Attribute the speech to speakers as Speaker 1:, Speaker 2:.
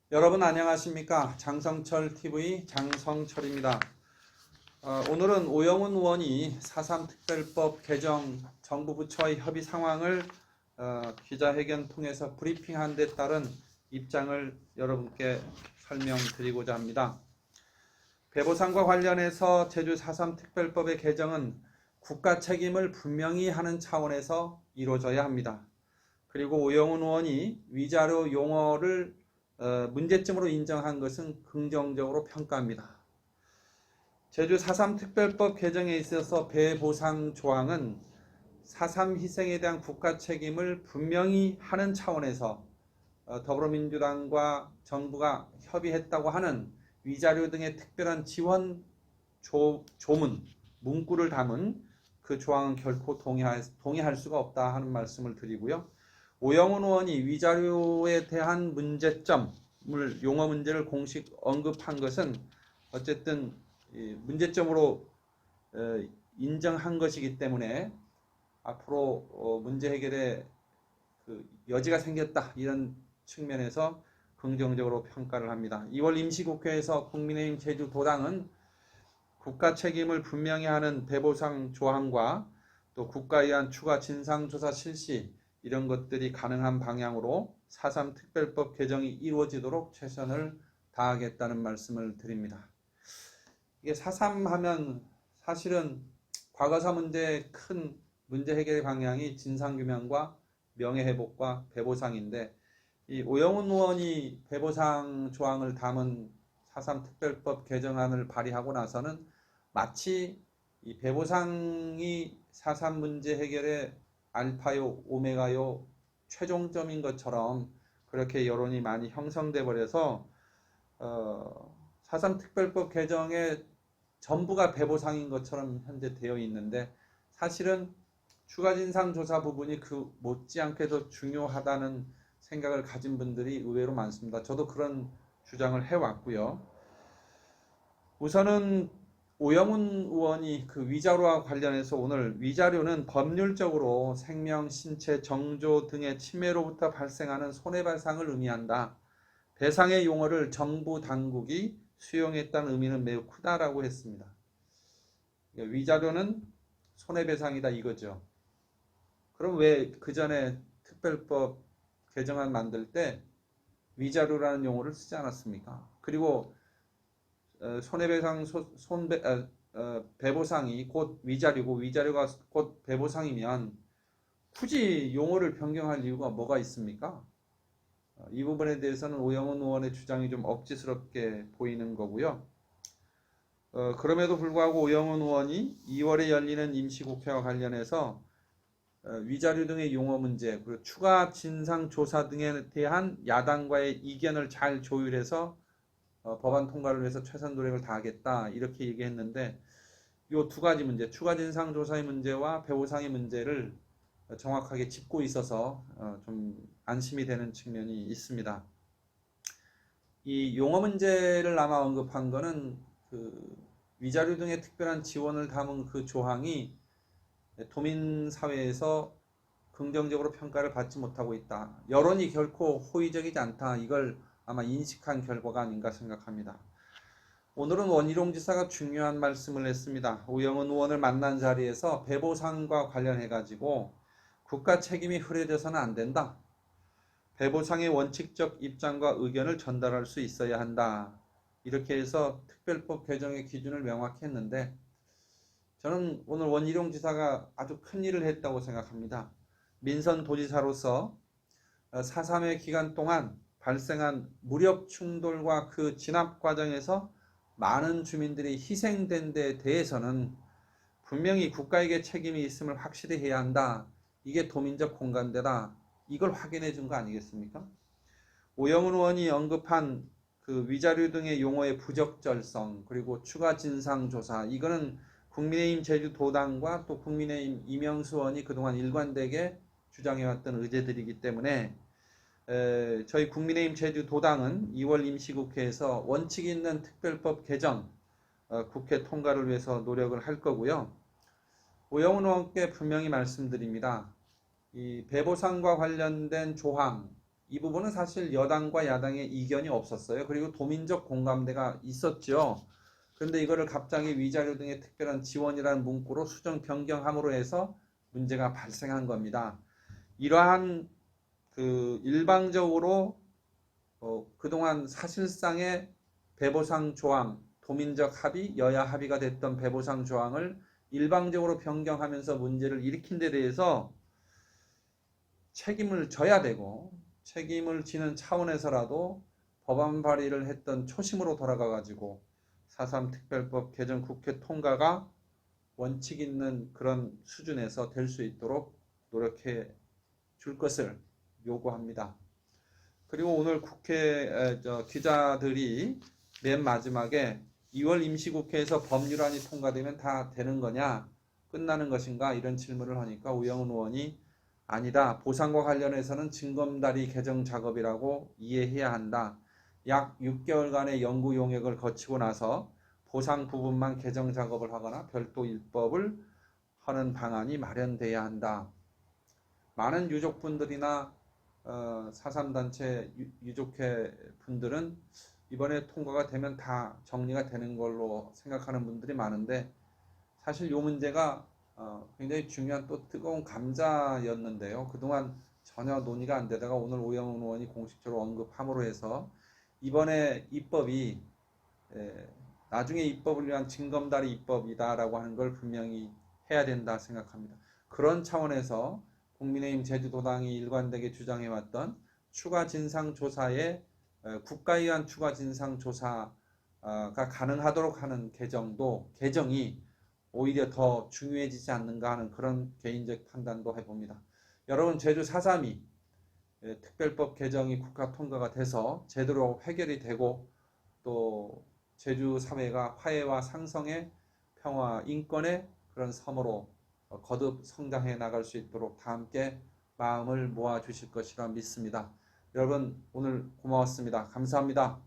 Speaker 1: 여러분 안녕하십니까? 장성철 TV 장성철입니다. 오늘은 오영훈 의원이 4.3 특별법 개정 정부 부처의 협의 상황을 기자회견 통해서 브리핑한 데 따른 입장을 여러분께 설명드리고자 합니다. 배보상과 관련해서 제주 4.3 특별법의 개정은 국가 책임을 분명히 하는 차원에서 이루어져야 합니다. 그리고 오영훈 의원이 위자료 용어를 문제점으로 인정한 것은 긍정적으로 평가합니다. 제주 4.3 특별법 개정에 있어서 배보상 조항은 4.3 희생에 대한 국가 책임을 분명히 하는 차원에서 더불어민주당과 정부가 협의했다고 하는 위자료 등의 특별한 지원 조문, 문구를 담은 그 조항은 결코 동의할 수가 없다 하는 말씀을 드리고요. 오영훈 의원이 위자료에 대한 문제점을, 용어 문제를 공식 언급한 것은 어쨌든 문제점으로 인정한 것이기 때문에 앞으로 문제 해결에 여지가 생겼다 이런 측면에서 긍정적으로 평가를 합니다. 2월 임시국회에서 국민의힘 제주도당은 국가 책임을 분명히 하는 배보상 조항과 또 국가에 의한 추가 진상조사 실시 이런 것들이 가능한 방향으로 4.3 특별법 개정이 이루어지도록 최선을 다하겠다는 말씀을 드립니다. 이게 4.3 하면 사실은 과거사 문제의 큰 문제 해결 방향이 진상규명과 명예회복과 배보상인데 이 오영훈 의원이 배보상 조항을 담은 4.3 특별법 개정안을 발의하고 나서는 마치 이 배보상이 4.3 문제 해결의 알파요 오메가요 최종점인 것처럼 그렇게 여론이 많이 형성돼 버려서 4.3 특별법 개정의 전부가 배보상인 것처럼 현재 되어 있는데 사실은 추가 진상 조사 부분이 그 못지않게도 중요하다는 생각을 가진 분들이 의외로 많습니다. 저도 그런 주장을 해왔고요. 우선은 오영훈 의원이 그 위자료와 관련해서 오늘 위자료는 법률적으로 생명, 신체, 정조 등의 침해로부터 발생하는 손해배상을 의미한다. 배상의 용어를 정부 당국이 수용했다는 의미는 매우 크다라고 했습니다. 위자료는 손해배상이다 이거죠. 그럼 왜 그 전에 특별법 개정안 만들 때 위자료라는 용어를 쓰지 않았습니까? 그리고 손해배상 배보상이 곧 위자료고 위자료가 곧 배보상이면 굳이 용어를 변경할 이유가 뭐가 있습니까? 이 부분에 대해서는 오영훈 의원의 주장이 좀 억지스럽게 보이는 거고요. 그럼에도 불구하고 오영훈 의원이 2월에 열리는 임시국회와 관련해서 위자료 등의 용어 문제 그리고 추가 진상조사 등에 대한 야당과의 이견을 잘 조율해서 법안 통과를 위해서 최선 노력을 다하겠다 이렇게 얘기했는데 이 두 가지 문제 추가 진상조사의 문제와 배보상의 문제를 정확하게 짚고 있어서 좀 안심이 되는 측면이 있습니다. 이 용어 문제를 아마 언급한 거는 그 위자료 등의 특별한 지원을 담은 그 조항이 도민 사회에서 긍정적으로 평가를 받지 못하고 있다. 여론이 결코 호의적이지 않다. 이걸 아마 인식한 결과가 아닌가 생각합니다. 오늘은 원희룡 지사가 중요한 말씀을 했습니다. 오영훈 의원을 만난 자리에서 배보상과 관련해 가지고 국가 책임이 흐려져서는 안 된다. 배보상의 원칙적 입장과 의견을 전달할 수 있어야 한다. 이렇게 해서 특별법 개정의 기준을 명확히 했는데 저는 오늘 원희룡 지사가 아주 큰 일을 했다고 생각합니다. 민선 도지사로서 4.3의 기간 동안 발생한 무력 충돌과 그 진압 과정에서 많은 주민들이 희생된 데 대해서는 분명히 국가에게 책임이 있음을 확실히 해야 한다. 이게 도민적 공감대다. 이걸 확인해 준 거 아니겠습니까? 오영훈 의원이 언급한 그 위자료 등의 용어의 부적절성 그리고 추가 진상조사 이거는 국민의힘 제주도당과 또 국민의힘 이명수 의원이 그동안 일관되게 주장해왔던 의제들이기 때문에 저희 국민의힘 제주도당은 2월 임시국회에서 원칙 있는 특별법 개정 국회 통과를 위해서 노력을 할 거고요. 오영훈 의원께 분명히 말씀드립니다. 이 배보상과 관련된 조항 이 부분은 사실 여당과 야당의 이견이 없었어요. 그리고 도민적 공감대가 있었죠. 그런데 이거를 갑자기 위자료 등의 특별한 지원이라는 문구로 수정 변경함으로 해서 문제가 발생한 겁니다. 이러한 일방적으로 그동안 사실상의 배보상 조항, 도민적 합의, 여야 합의가 됐던 배보상 조항을 일방적으로 변경하면서 문제를 일으킨 데 대해서 책임을 져야 되고, 책임을 지는 차원에서라도 법안 발의를 했던 초심으로 돌아가가지고 4.3 특별법 개정 국회 통과가 원칙 있는 그런 수준에서 될 수 있도록 노력해 줄 것을 요구합니다. 그리고 오늘 기자들이 맨 마지막에 2월 임시국회에서 법률안이 통과되면 다 되는 거냐, 끝나는 것인가, 이런 질문을 하니까 우영훈 의원이 아니다. 보상과 관련해서는 징검다리 개정 작업이라고 이해해야 한다. 약 6개월간의 연구 용역을 거치고 나서 보상 부분만 개정 작업을 하거나 별도 입법을 하는 방안이 마련돼야 한다. 많은 유족분들이나 4.3 단체 유족회 분들은 이번에 통과가 되면 다 정리가 되는 걸로 생각하는 분들이 많은데, 사실 이 문제가 굉장히 중요한 또 뜨거운 감자였는데요. 그동안 전혀 논의가 안 되다가 오늘 오영훈 의원이 공식적으로 언급함으로 해서 이번에 입법이 나중에 입법을 위한 징검다리 입법이다라고 하는 걸 분명히 해야 된다 생각합니다. 그런 차원에서 국민의힘 제주도당이 일관되게 주장해왔던 추가 진상조사에 국가에 의한 추가 진상조사가 가능하도록 하는 개정이 오히려 더 중요해지지 않는가 하는 그런 개인적 판단도 해봅니다. 여러분, 제주 4.3이 특별법 개정이 국가 통과가 돼서 제대로 해결이 되고 또 제주 사회가 화해와 상성의 평화, 인권의 그런 섬으로 거듭 성장해 나갈 수 있도록 다 함께 마음을 모아 주실 것이라 믿습니다. 여러분, 오늘 고마웠습니다. 감사합니다.